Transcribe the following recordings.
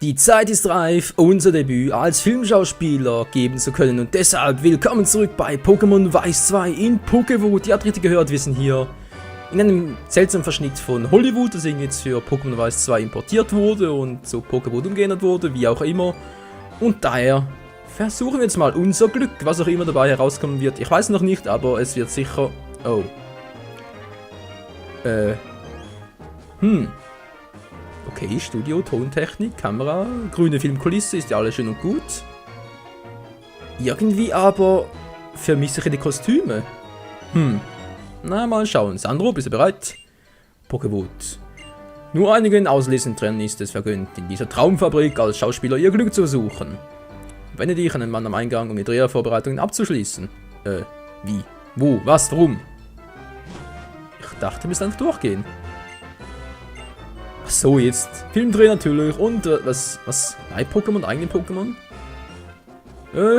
Die Zeit ist reif, unser Debüt als Filmschauspieler geben zu können und deshalb willkommen zurück bei Pokémon Weiß 2 in Pokéwood. Ihr habt richtig gehört, wir sind hier in einem seltsamen Verschnitt von Hollywood, das irgendwie jetzt für Pokémon Weiß 2 importiert wurde und zu Pokéwood umgeändert wurde, wie auch immer. Und daher versuchen wir jetzt mal unser Glück, was auch immer dabei herauskommen wird. Ich weiß noch nicht, aber es wird sicher... Oh. Okay, Studio, Tontechnik, Kamera, grüne Filmkulisse, ist ja alles schön und gut. Irgendwie aber vermisse ich die Kostüme. Na, mal schauen. Sandro, bist du bereit? Pokéwood. Nur einigen Auslesenden ist es vergönnt, in dieser Traumfabrik als Schauspieler ihr Glück zu suchen. Wende dich an den Mann am Eingang, um die Drehervorbereitungen abzuschließen. Wie? Wo? Was? Warum? Ich dachte, wir müssen einfach durchgehen. Ach so, jetzt. Filmdreh natürlich und, was? Leih-Pokémon? Eigene Pokémon?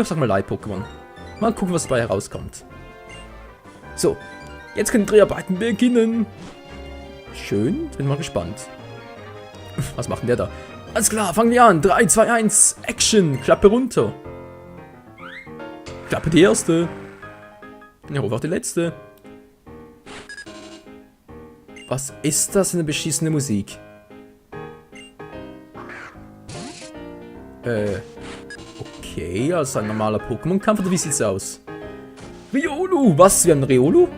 Ich sag mal Leih-Pokémon. Mal gucken, was dabei herauskommt. So. Jetzt können Dreharbeiten beginnen. Schön, bin mal gespannt. Was macht denn der da? Alles klar, fangen wir an. 3, 2, 1, Action. Klappe runter. Klappe die erste. Ich rufe auch die letzte. Was ist das für eine beschissene Musik? Okay, also ein normaler Pokémon-Kampf, oder wie sieht's aus? Riolu! Was? Wir haben Riolu?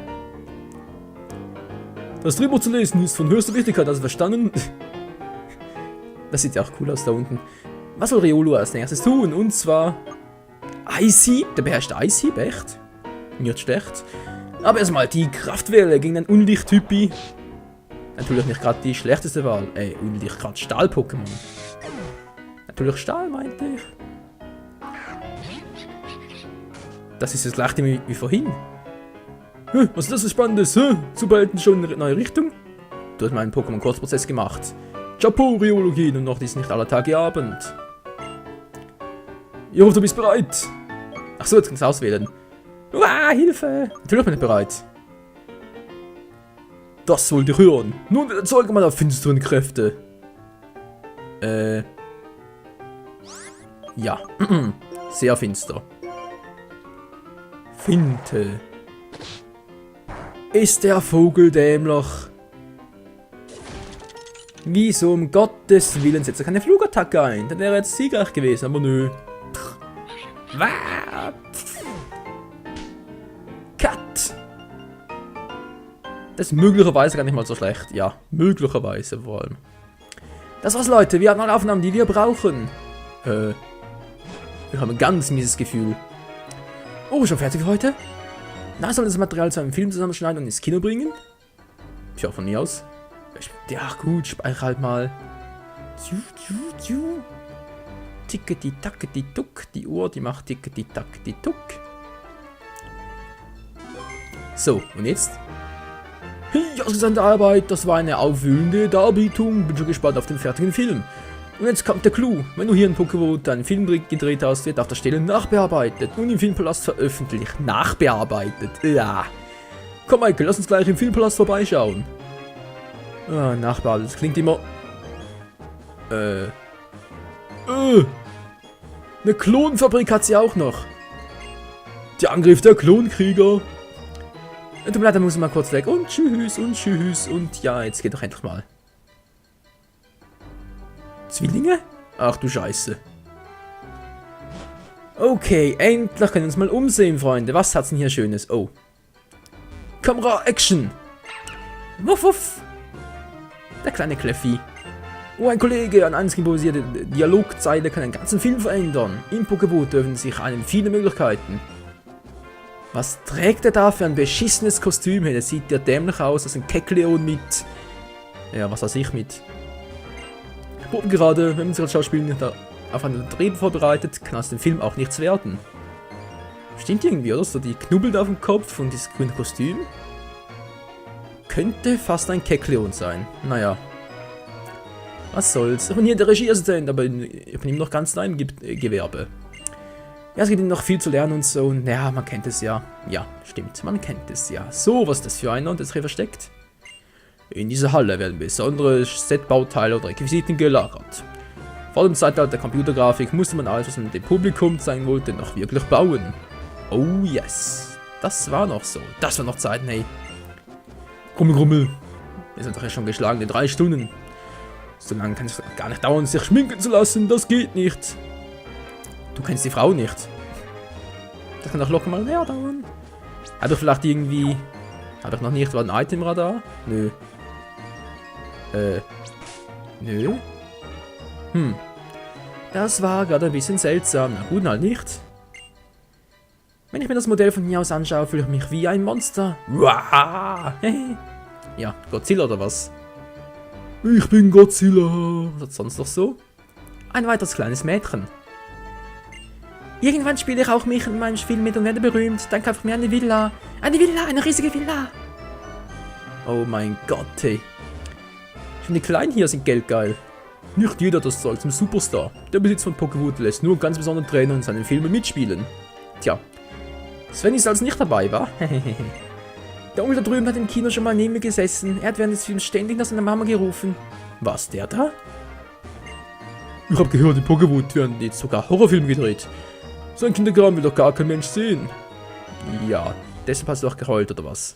Das Drehbuch zu lesen ist von höchster Wichtigkeit, also verstanden? Das sieht ja auch cool aus da unten. Was soll Riolu als nächstes tun? Und zwar... Eishieb? Der beherrscht Eishieb, echt? Nicht schlecht. Aber erstmal die Kraftwelle gegen einen Unlicht-Typi. Natürlich nicht gerade die schlechteste Wahl. Unlicht, gerade Stahl-Pokémon. Natürlich Stahl, meinte ich. Das ist das gleiche wie vorhin. Was ist das für Spannendes? Superhelden schon in eine neue Richtung? Du hast meinen Pokémon-Kurzprozess gemacht. Chapeau, Riologin, und noch dies nicht aller Tage Abend. Jo, du bist bereit. Achso, jetzt kannst du auswählen. Uah, Hilfe! Natürlich bin ich bereit. Das wollte ich hören. Nun erzeuge meiner finsteren Kräfte. Ja. Sehr finster. Finte. Ist der Vogel dämlich? Wieso um Gottes Willen setzt er keine Flugattacke ein? Dann wäre er jetzt siegreich gewesen, aber nö. Cut! Das ist möglicherweise gar nicht mal so schlecht. Ja, möglicherweise vor allem. Das war's, Leute. Wir haben alle Aufnahmen, die wir brauchen. Wir haben ein ganz mieses Gefühl. Oh, schon fertig für heute? Na, soll das Material zu einem Film zusammenschneiden und ins Kino bringen? Tja, von mir aus. Ja, gut, speichere halt mal. Tickety-tackety-tuck. Die Uhr, die macht tickety-tackety-tuck. So, und jetzt? Hey, ausgesandte Arbeit, das war eine aufwühlende Darbietung. Bin schon gespannt auf den fertigen Film. Und jetzt kommt der Clou. Wenn du hier in Pokéwood einen Film gedreht hast, wird auf der Stelle nachbearbeitet und im Filmpalast veröffentlicht. Nachbearbeitet. Ja. Komm, Michael, lass uns gleich im Filmpalast vorbeischauen. Ah, nachbearbeitet. Das klingt immer... Eine Klonfabrik hat sie auch noch. Der Angriff der Klonkrieger. Tut mir leid, da muss ich mal kurz weg. Und tschüss, und ja, jetzt geht doch endlich mal. Zwillinge? Ach du Scheiße. Okay, endlich können wir uns mal umsehen, Freunde. Was hat's denn hier Schönes? Oh. Kamera, Action! Wuff, wuff! Der kleine Kleffi. Oh, ein Kollege, eine einzig improvisierte Dialogzeile kann einen ganzen Film verändern. Im Pokéwood öffnen sich einem viele Möglichkeiten. Was trägt er da für ein beschissenes Kostüm? Hey, das sieht ja dämlich aus, als ein Kekleon mit... Ja, was weiß ich mit... Und gerade, wenn man sich als Schauspieler nicht auf einen Drehbuch vorbereitet, kann aus dem Film auch nichts werden. Stimmt irgendwie, oder? So die Knubbel da auf dem Kopf und dieses grüne Kostüm. Könnte fast ein Kekleon sein. Naja. Was soll's. Ich bin hier der Regieassistent, aber ich bin ihm noch ganz neu im Gewerbe. Ja, es gibt ihm noch viel zu lernen und so. Und ja, man kennt es ja. Ja, stimmt, man kennt es ja. So, was ist das für einer und das hier versteckt? In dieser Halle werden besondere Setbauteile oder Requisiten gelagert. Vor dem Zeitalter der Computergrafik musste man alles, was man dem Publikum zeigen wollte, noch wirklich bauen. Oh yes. Das war noch so. Das war noch Zeiten, hey. Grummel, Grummel. Wir sind doch ja schon geschlagen in 3 Stunden. So lange kann es gar nicht dauern, sich schminken zu lassen. Das geht nicht. Du kennst die Frau nicht. Das kann doch locker mal mehr dauern. Hat doch vielleicht irgendwie... Hat doch noch nicht ein Itemradar? Nö. Nö. Das war gerade ein bisschen seltsam. Na gut, halt nicht. Wenn ich mir das Modell von hier aus anschaue, fühle ich mich wie ein Monster. Ja, Godzilla oder was? Ich bin Godzilla. Was ist sonst noch so? Ein weiteres kleines Mädchen. Irgendwann spiele ich auch mich in meinem Spiel mit und werde berühmt. Dann kaufe ich mir eine Villa. Eine Villa, eine riesige Villa. Oh mein Gott, hey. Schon die Kleinen hier sind geldgeil. Nicht jeder das Zeug zum Superstar. Der Besitz von Pokéwood lässt nur ganz besondere Trainer in seinen Filmen mitspielen. Tja, Sven ist also nicht dabei, wa? Der Onkel da drüben hat im Kino schon mal neben mir gesessen. Er hat während des Films ständig nach seiner Mama gerufen. Was, der da? Ich hab gehört, in Pokéwood werden jetzt sogar Horrorfilme gedreht. So ein Kinderkram will doch gar kein Mensch sehen. Ja, deshalb hast du doch geheult, oder was?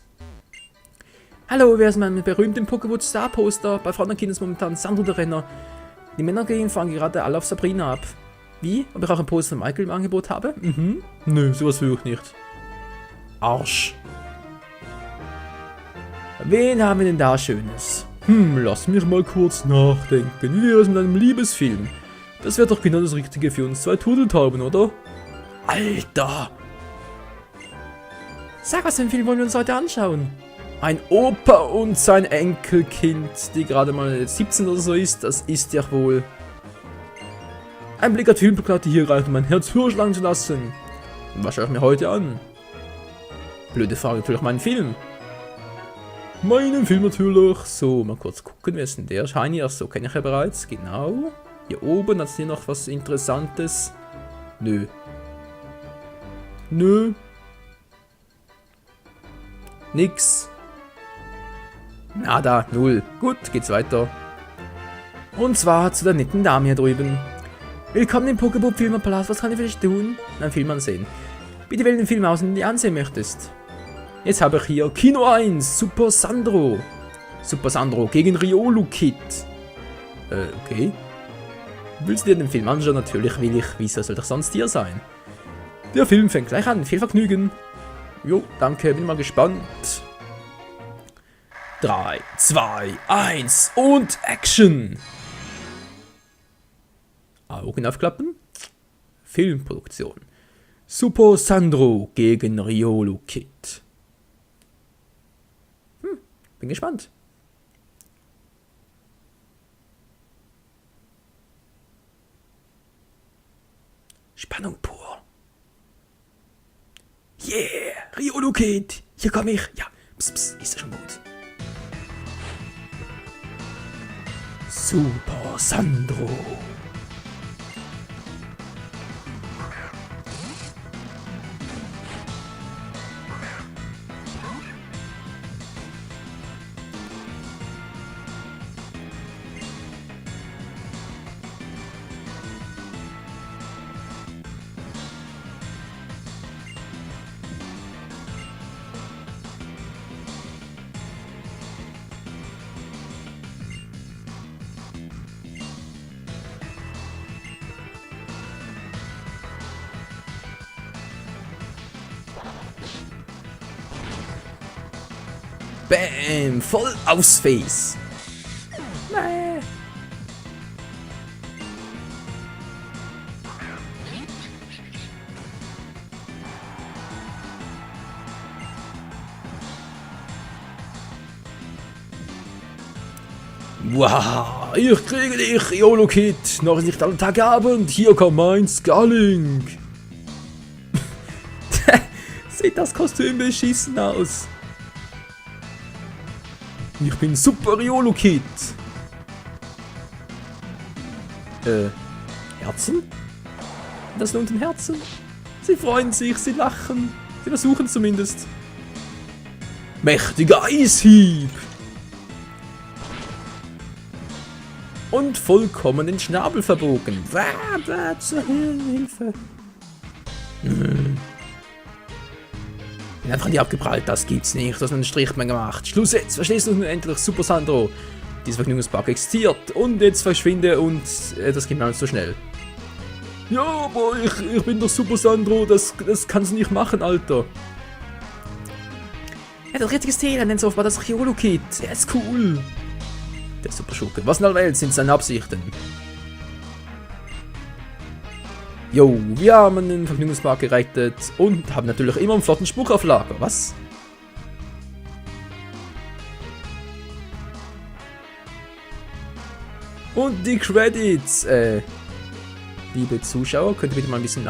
Hallo, wer ist mein berühmter Pokéwood Star Poster? Bei Frauen und Kindern ist momentan Sandro der Renner. Die Männer fahren gerade alle auf Sabrina ab. Wie? Ob ich auch ein Poster von Michael im Angebot habe? Nö, sowas will ich nicht. Arsch. Wen haben wir denn da Schönes? Lass mich mal kurz nachdenken. Wie wäre es mit einem Liebesfilm? Das wäre doch genau das Richtige für uns 2 Turteltauben, oder? Alter! Sag, was für einen Film wollen wir uns heute anschauen? Ein Opa und sein Enkelkind, die gerade mal 17 oder so ist, das ist ja wohl. Ein Blick auf die Filmplakate hier reicht, um mein Herz höher schlagen zu lassen. Und was schaue ich mir heute an? Blöde Frage, natürlich meinen Film. Meinen Film natürlich. So, mal kurz gucken, wer ist denn der? Shiny, ach so, kenne ich ja bereits, genau. Hier oben hat es hier noch was Interessantes. Nö. Nö. Nix. Nada, null. Gut, geht's weiter. Und zwar zu der netten Dame hier drüben. Willkommen im Pokéball Filmpalast, was kann ich für dich tun? Einen Film ansehen. Bitte wähle den Film aus, den du ansehen möchtest. Jetzt habe ich hier Kino 1, Super Sandro. Super Sandro gegen Riolu Kid. Okay. Willst du dir den Film anschauen? Natürlich will ich. Wieso soll doch sonst dir sein? Der Film fängt gleich an. Viel Vergnügen. Jo, danke. Bin mal gespannt. 3, 2, 1 und Action! Augen aufklappen. Filmproduktion. Super Sandro gegen Riolu Kid. Bin gespannt. Spannung pur. Yeah, Riolu Kid. Hier komme ich. Ja, pss, ist das schon gut. Super Sandro. Bam! Voll aufs Face! Nee. Wow! Ich kriege dich, Riolu Kid! Noch ist nicht alle Tage Abend! Hier kommt mein Scarlink! Sieht das Kostüm beschissen aus! Ich bin Super Riolu Kid. Herzen? Das sind unten Herzen. Sie freuen sich, sie lachen. Sie versuchen zumindest. Mächtiger Eishieb. und vollkommen den Schnabel verbogen. Zur Hilfe. Bin einfach an die abgeprallt, das gibt's nicht. Du hast einen Strich mehr gemacht. Schluss jetzt, verstehst du nun endlich, Super Sandro? Dieser Vergnügungspark existiert und jetzt verschwinde und das geht mir alles so schnell. Ja, aber ich bin doch Super Sandro, das kannst du nicht machen, Alter. Er hat ein richtiges Teil, er nennt es offenbar das Riolo-Kit. Er ist cool. Der Super Schurke. Was in aller Welt sind seine Absichten? Jo, wir haben einen Vergnügungspark gerettet und haben natürlich immer einen flotten Spruch auf Lager. Was? Und die Credits. Liebe Zuschauer, könnt ihr bitte mal ein bisschen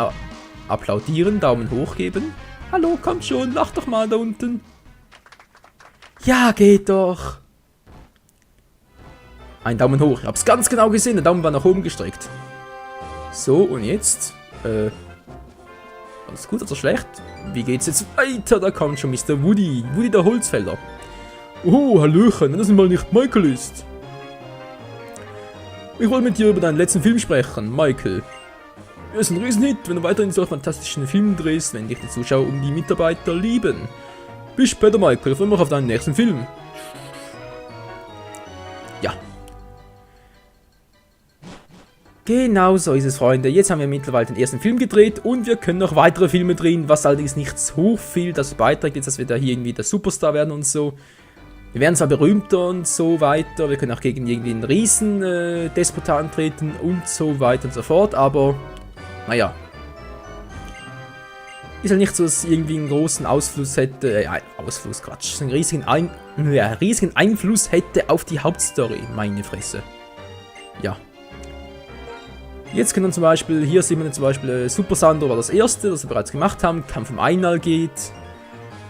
applaudieren, Daumen hoch geben? Hallo, kommt schon, lacht doch mal da unten. Ja, geht doch. Ein Daumen hoch, ich hab's ganz genau gesehen, der Daumen war nach oben gestreckt. So, und jetzt? Alles gut oder schlecht? Wie geht's jetzt weiter? Da kommt schon Mr. Woody. Woody der Holzfäller. Oh, Hallöchen, wenn das mal nicht Michael ist. Ich wollte mit dir über deinen letzten Film sprechen, Michael. Er ist ein Riesenhit, wenn du weiterhin solch fantastischen Filmen drehst, wenn dich die Zuschauer um die Mitarbeiter lieben. Bis später, Michael. Ich freue mich auf deinen nächsten Film. Ja. Genau so ist es, Freunde. Jetzt haben wir mittlerweile den ersten Film gedreht und wir können noch weitere Filme drehen, was allerdings nicht so viel dazu beiträgt, jetzt, dass wir da hier irgendwie der Superstar werden und so. Wir werden zwar berühmter und so weiter, wir können auch gegen irgendwie einen Riesen-Despot antreten und so weiter und so fort, aber naja. Ist halt nicht so, dass es irgendwie einen großen Ausfluss hätte, Quatsch, einen riesigen Einfluss hätte auf die Hauptstory, meine Fresse. Ja. Jetzt können wir zum Beispiel, hier sehen wir zum Beispiel Super Sandro war das erste, das wir bereits gemacht haben, Kampf um Einal geht.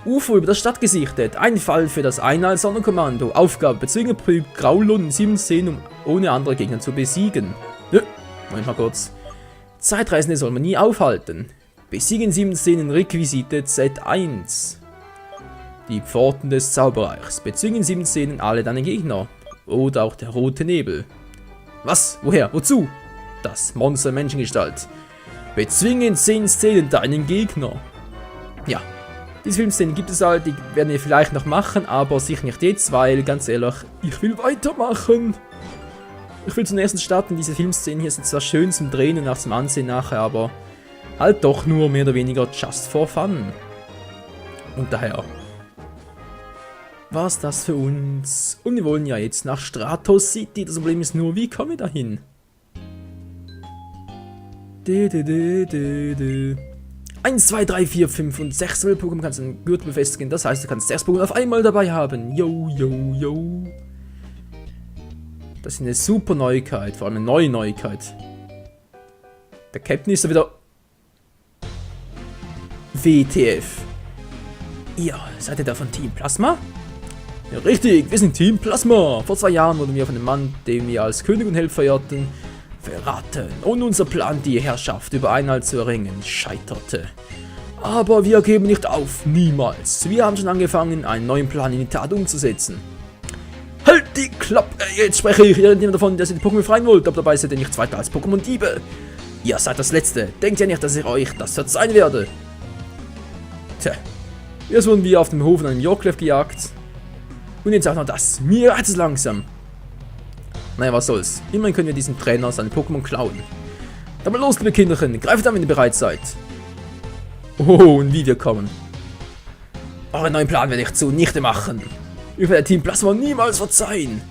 UFO über das Stadt gesichtet, ein Fall für das Einal-Sonderkommando, Aufgabe, bezwinge Graulon in 7 Szenen, um ohne andere Gegner zu besiegen. Nö, Moment mal kurz. Zeitreisende soll man nie aufhalten. Besiegen 7 Szenen Requisite Z1. Die Pforten des Zauberreichs, bezwingen 7 Szenen alle deine Gegner. Oder auch der rote Nebel. Was? Woher? Wozu? Das Monster Menschengestalt. Bezwingen 10 Szenen deinen Gegner. Ja. Diese Filmszenen gibt es halt, die werden wir vielleicht noch machen, aber sicher nicht jetzt, weil, ganz ehrlich, ich will weitermachen. Ich will zum ersten starten, diese Filmszenen hier sind zwar schön zum Drehen und auch zum Ansehen nachher, aber halt doch nur mehr oder weniger just for fun. Und daher war's das für uns. Und wir wollen ja jetzt nach Stratos City, das Problem ist nur, wie kommen wir da hin? 1, 2, 3, 4, 5 und 6 Level-Pokémon kannst du den Gürtel befestigen. Das heißt, du kannst 6 Pokémon auf einmal dabei haben. Yo, yo, yo. Das ist eine super Neuigkeit, vor allem eine neue Neuigkeit. Der Captain ist da wieder... WTF. Ihr, seid ihr da von Team Plasma? Ja, richtig, wir sind Team Plasma. Vor 2 Jahren wurden wir von einem Mann, den wir als König und Held verehrten, verraten. Und unser Plan, die Herrschaft über Einhalt zu erringen, scheiterte. Aber wir geben nicht auf, niemals. Wir haben schon angefangen, einen neuen Plan in die Tat umzusetzen. Halt die Klappe! Jetzt spreche ich. Ihr redet davon, dass ihr die Pokémon befreien wollt, aber dabei seid ihr nichts weiter als Pokémon-Diebe. Ihr seid das Letzte. Denkt ja nicht, dass ich euch das verzeihen werde. Tja. Erst wurden wir auf dem Hof in einem Yorklev gejagt. Und jetzt auch noch das. Mir reizt es langsam. Naja, was soll's. Immerhin können wir diesem Trainer seine Pokémon klauen. Dann mal los, liebe Kinderchen. Greift an, wenn ihr bereit seid. Oh, und wie wir kommen. Euren neuen Plan werde ich zunichte machen. Ich werde Team Plasma niemals verzeihen.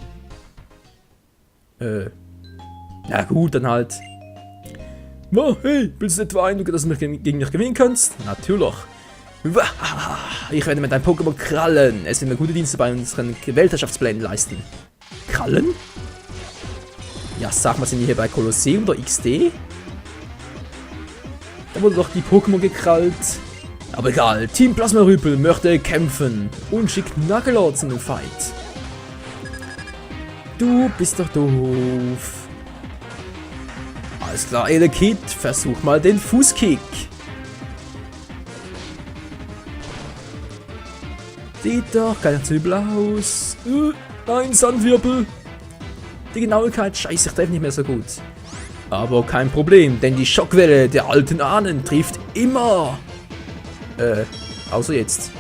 Na gut, dann halt. Oh, hey, bildest du etwa ein, dass du gegen mich gewinnen kannst? Natürlich. Ich werde mit deinem Pokémon Krallen. Es wird mir gute Dienste bei unseren Weltherrschaftsplänen leisten. Krallen? Ja, sag mal, sind wir hier bei Kolosseum oder XD? Da wurde doch die Pokémon gekrallt. Aber egal, Team Plasma Rüpel möchte kämpfen und schickt Knuckleorz in den Fight. Du bist doch doof. Alles klar, Elekid, versuch mal den Fußkick. Sieht doch gar nicht so übel aus. Nein, Sandwirbel. Die Genauigkeit, scheiße, ich treffe nicht mehr so gut. Aber kein Problem, denn die Schockwelle der alten Ahnen trifft immer. Außer jetzt.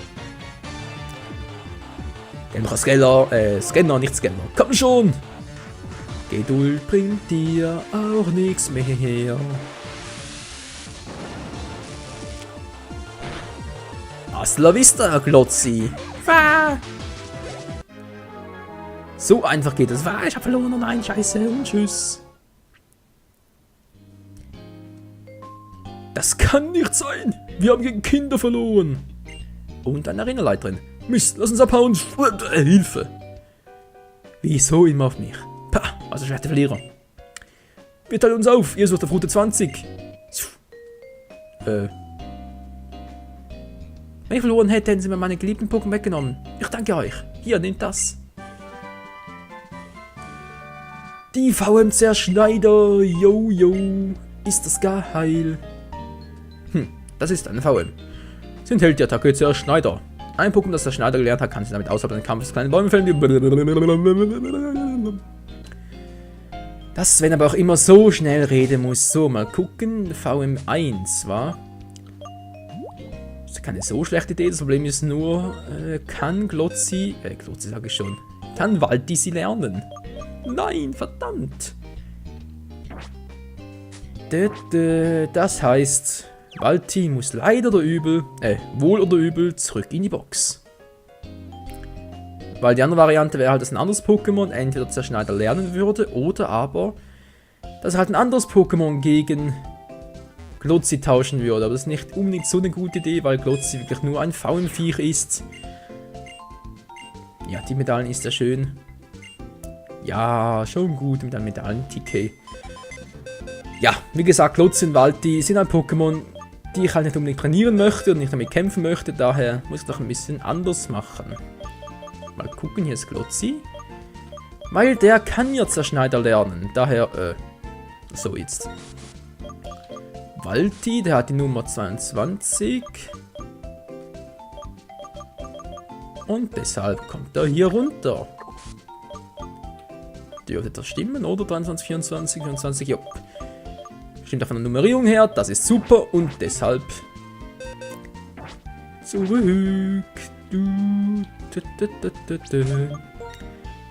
Noch ein Scanner, nicht Scanner. Komm schon! Geduld bringt dir auch nichts mehr. Hasta la vista, Glotzi. So einfach geht es. Ich hab verloren. Oh nein, scheiße. Und tschüss. Das kann nicht sein. Wir haben gegen Kinder verloren. Und eine Arenaleiterin. Mist, lass uns abhauen. Hilfe. Wieso immer auf mich? Pah, also schwerte Verlierer. Wir teilen uns auf. Ihr sucht auf Route 20. Wenn ich verloren hätte, hätten sie mir meine geliebten Pokémon weggenommen. Ich danke euch. Hier, nehmt das. Die VM-Zerschneider. Yo, yo. Ist das geil? Das ist eine VM. Sie enthält die Attacke Zerschneider. Ein Pokémon, das der Schneider gelernt hat, kann sich damit außerhalb des Kampfes kleine Bäume fällen. Das, wenn aber auch immer so schnell reden muss. So, mal gucken. VM1, war. Das ist keine so schlechte Idee. Das Problem ist nur, kann Glotzi sage ich schon, kann Walti sie lernen? Nein, verdammt. Das heißt, Walti muss leider oder übel, wohl oder übel, zurück in die Box. Weil die andere Variante wäre halt, dass ein anderes Pokémon entweder Zerschneider lernen würde, oder aber, dass halt ein anderes Pokémon gegen Glotzi tauschen würde. Aber das ist nicht unbedingt so eine gute Idee, weil Glotzi wirklich nur ein VM-Viech ist. Ja, die Medaillen ist ja schön. Ja, schon gut mit einem Medaillen-TK. Ja, wie gesagt, Glotzi und Walti sind ein Pokémon, die ich halt nicht unbedingt trainieren möchte und nicht damit kämpfen möchte. Daher muss ich doch ein bisschen anders machen. Mal gucken, hier ist Glotzi. Weil der kann ja Zerschneider lernen. Daher, so jetzt. Walti, der hat die Nummer 22. Und deshalb kommt er hier runter. Dürfte das stimmen, oder? 23, 24, 24, ja. Stimmt auch von der Nummerierung her, das ist super und deshalb zurück.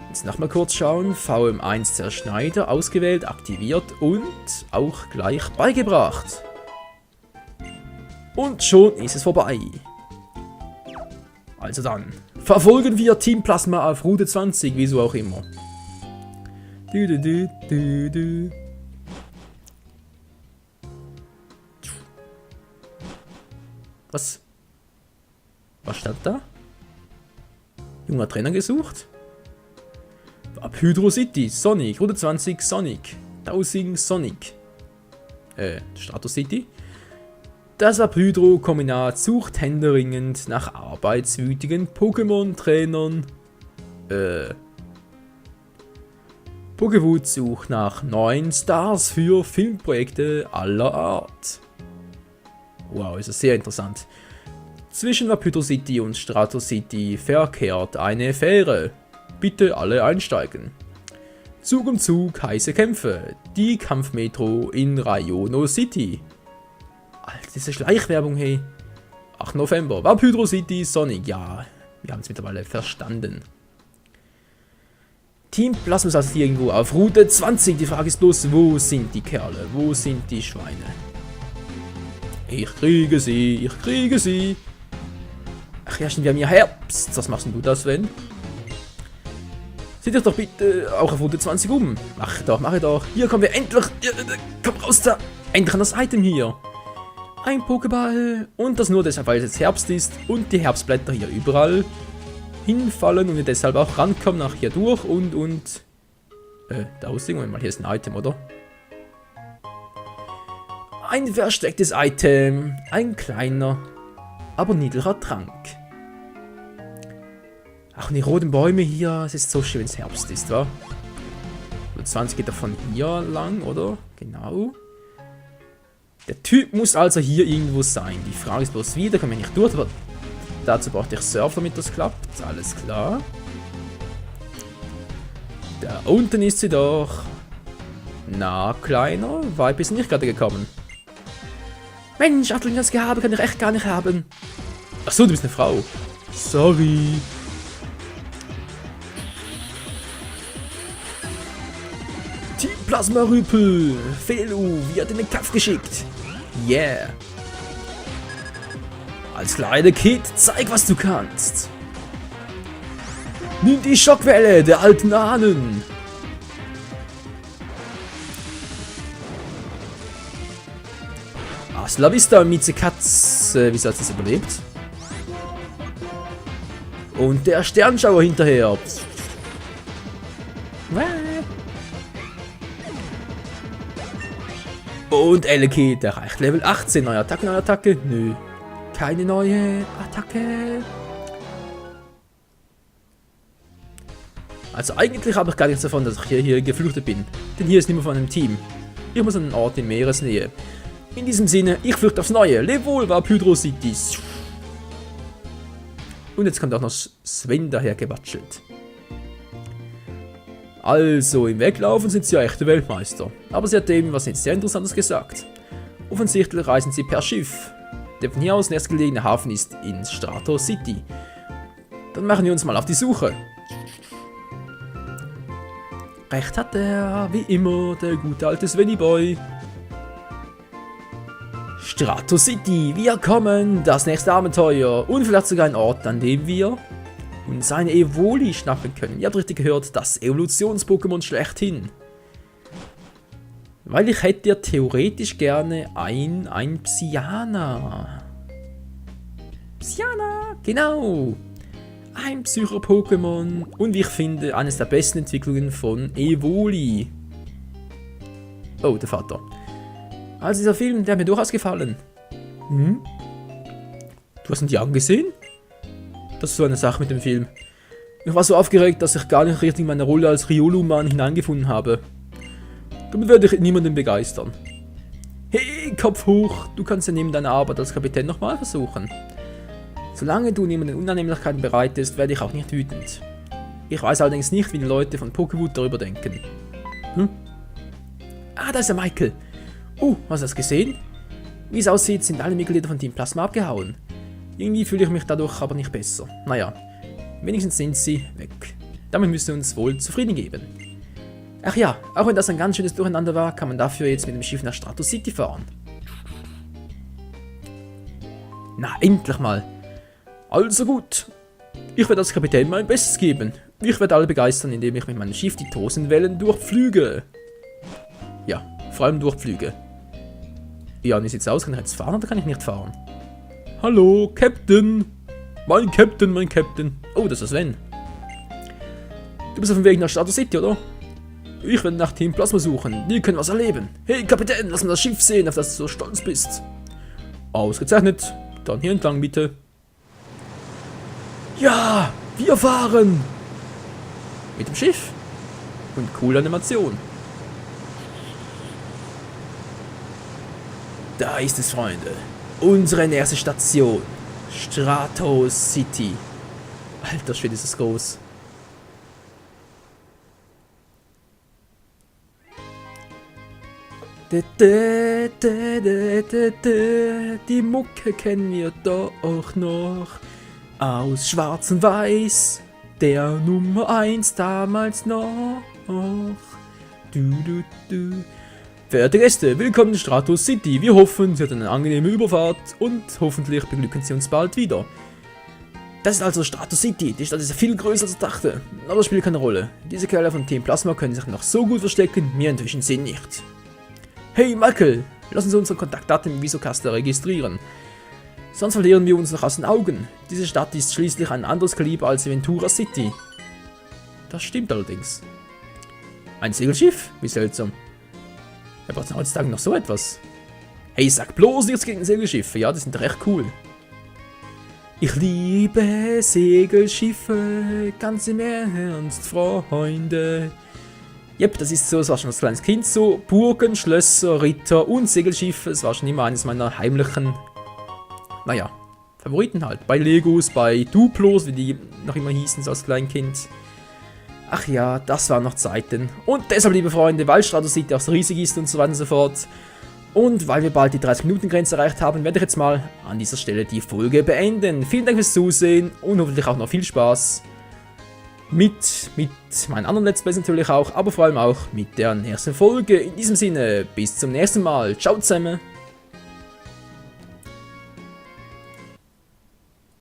Jetzt nochmal kurz schauen. VM1 Zerschneider ausgewählt, aktiviert und auch gleich beigebracht. Und schon ist es vorbei. Also dann, verfolgen wir Team Plasma auf Route 20, wieso auch immer. Was? Was stand da? Junger Trainer gesucht? Ab Hydro City, Sonic, Route 20, Sonic, Dowsing, Sonic. Strato City. Das Abhydro-Kombinat sucht händeringend nach arbeitswütigen Pokémon-Trainern. Pokéwood sucht nach neuen Stars für Filmprojekte aller Art. Wow, ist das sehr interessant. Zwischen Wapydo City und Strato City verkehrt eine Fähre. Bitte alle einsteigen. Zug um Zug heiße Kämpfe. Die Kampfmetro in Rayono City. Alter, diese Schleichwerbung, hey. 8. November. Wapydo City, Sonic. Ja, wir haben es mittlerweile verstanden. Team Plasma ist also hier irgendwo auf Route 20. Die Frage ist bloß, wo sind die Kerle? Wo sind die Schweine? Ich kriege sie, ich kriege sie. Ach ja, stimmt, wir haben hier Herbst. Was machst denn du das, Sven? Seht euch doch bitte auch auf Route 20 um. Mach doch, mach doch. Hier kommen wir endlich. Komm raus da. Endlich an das Item hier. Ein Pokéball. Und das nur deshalb, weil es jetzt Herbst ist und die Herbstblätter hier überall hinfallen und wir deshalb auch rankommen nach hier durch und da ist irgendwann mal, hier ist ein Item, oder? Ein verstecktes Item, ein kleiner, aber niedlicher Trank. Ach, und die roten Bäume hier, es ist so schön, wenn es Herbst ist, wa? 20 geht er von hier lang, oder? Genau. Der Typ muss also hier irgendwo sein. Die Frage ist bloß wie, da kommen wir nicht durch, aber dazu brauchte ich Surfer, damit das klappt. Alles klar. Da unten ist sie doch. Na, Kleiner, war bist nicht gerade gekommen. Mensch, Adel, das Gehabe kann ich echt gar nicht haben. Achso, du bist eine Frau. Sorry. Team Plasma Rüpel. Felu wird in den Kampf geschickt. Yeah. Als kleine Kid, zeig, was du kannst. Nimm die Schockwelle der alten Ahnen. Hasta la vista, Mieze Katz. Wieso hat das überlebt? Und der Sternschauer hinterher. Und Elekid erreicht Level 18. Neue Attacke, Nö. Keine neue Attacke. Also eigentlich habe ich gar nichts davon, dass ich hier geflüchtet bin. Denn hier ist niemand von einem Team. Ich muss an einen Ort in Meeresnähe. In diesem Sinne, ich fürchte aufs Neue. Leb wohl, war Hydro City. Und jetzt kommt auch noch Sven daher gewatschelt. Also, im Weglaufen sind sie ja echte Weltmeister. Aber sie hat eben was sehr Interessantes gesagt. Offensichtlich reisen sie per Schiff. Der von hier aus nächstgelegene Hafen ist in Strato City. Dann machen wir uns mal auf die Suche. Recht hat er, wie immer, der gute alte Svenny Boy. Strato City, wir kommen, das nächste Abenteuer und vielleicht sogar ein Ort, an dem wir uns eine Evoli schnappen können. Ihr habt richtig gehört, das Evolutions-Pokémon schlechthin. Weil ich hätte ja theoretisch gerne ein Psyana. Psyana, genau. Ein Psycho-Pokémon und wie ich finde, eines der besten Entwicklungen von Evoli. Oh, der Vater. Also dieser Film, der hat mir durchaus gefallen. Hm? Du hast ihn dir angesehen? Das ist so eine Sache mit dem Film. Ich war so aufgeregt, dass ich gar nicht richtig meine Rolle als Riolu-Mann hineingefunden habe. Damit werde ich niemanden begeistern. Hey, Kopf hoch! Du kannst ja neben deiner Arbeit als Kapitän nochmal versuchen. Solange du niemanden Unannehmlichkeiten bereitest, werde ich auch nicht wütend. Ich weiß allerdings nicht, wie die Leute von Pokéwood darüber denken. Hm? Ah, da ist der Michael. Hast du das gesehen? Wie es aussieht, sind alle Mitglieder von Team Plasma abgehauen. Irgendwie fühle ich mich dadurch aber nicht besser. Naja, wenigstens sind sie weg. Damit müssen wir uns wohl zufrieden geben. Ach ja, auch wenn das ein ganz schönes Durcheinander war, kann man dafür jetzt mit dem Schiff nach Strato City fahren. Na, endlich mal. Also gut. Ich werde als Kapitän mein Bestes geben. Ich werde alle begeistern, indem ich mit meinem Schiff die Tosenwellen durchpflüge. Ja, vor allem durchpflüge. Ja, wie sieht's aus? Kann ich jetzt fahren oder kann ich nicht fahren? Hallo, Captain! Mein Captain, mein Captain. Oh, das ist Sven. Du bist auf dem Weg nach Strato City, oder? Ich werde nach Team Plasma suchen. Wir können was erleben. Hey, Kapitän, lass mal das Schiff sehen, auf das du so stolz bist. Ausgezeichnet. Dann hier entlang, bitte. Ja, wir fahren! Mit dem Schiff. Und coole Animation. Da ist es, Freunde. Unsere nächste Station. Strato City. Alter Schwede, ist das groß. Die Mucke kennen wir doch auch noch. Aus Schwarz und Weiß. Der Nummer 1 damals noch. Verehrte Gäste, willkommen in Strato City. Wir hoffen, Sie hatten eine angenehme Überfahrt und hoffentlich beglücken Sie uns bald wieder. Das ist also Strato City. Die Stadt ist ja viel größer als ich dachte. Aber das spielt keine Rolle. Diese Kerle von Team Plasma können sich noch so gut verstecken, mir entwischen sie nicht. Hey Michael, lassen Sie unsere Kontaktdaten im Visocaster registrieren. Sonst verlieren wir uns noch aus den Augen. Diese Stadt ist schließlich ein anderes Kaliber als Ventura City. Das stimmt allerdings. Ein Segelschiff? Wie seltsam. Wer braucht heutzutage noch so etwas? Hey, sag bloß nichts gegen Segelschiffe. Ja, die sind doch echt cool. Ich liebe Segelschiffe, ganz im Ernst, Freunde. Jep, das ist so, es war schon als kleines Kind so. Burgen, Schlösser, Ritter und Segelschiffe, es war schon immer eines meiner heimlichen, naja, Favoriten halt. Bei Legos, bei Duplos, wie die noch immer hießen, so als Kleinkind. Ach ja, das waren noch Zeiten. Und deshalb, liebe Freunde, weil Stratos City auch so riesig ist und so weiter und so fort. Und weil wir bald die 30-Minuten-Grenze erreicht haben, werde ich jetzt mal an dieser Stelle die Folge beenden. Vielen Dank fürs Zusehen und hoffentlich auch noch viel Spaß mit meinen anderen Let's Plays natürlich auch, aber vor allem auch mit der nächsten Folge. In diesem Sinne, bis zum nächsten Mal. Ciao zusammen.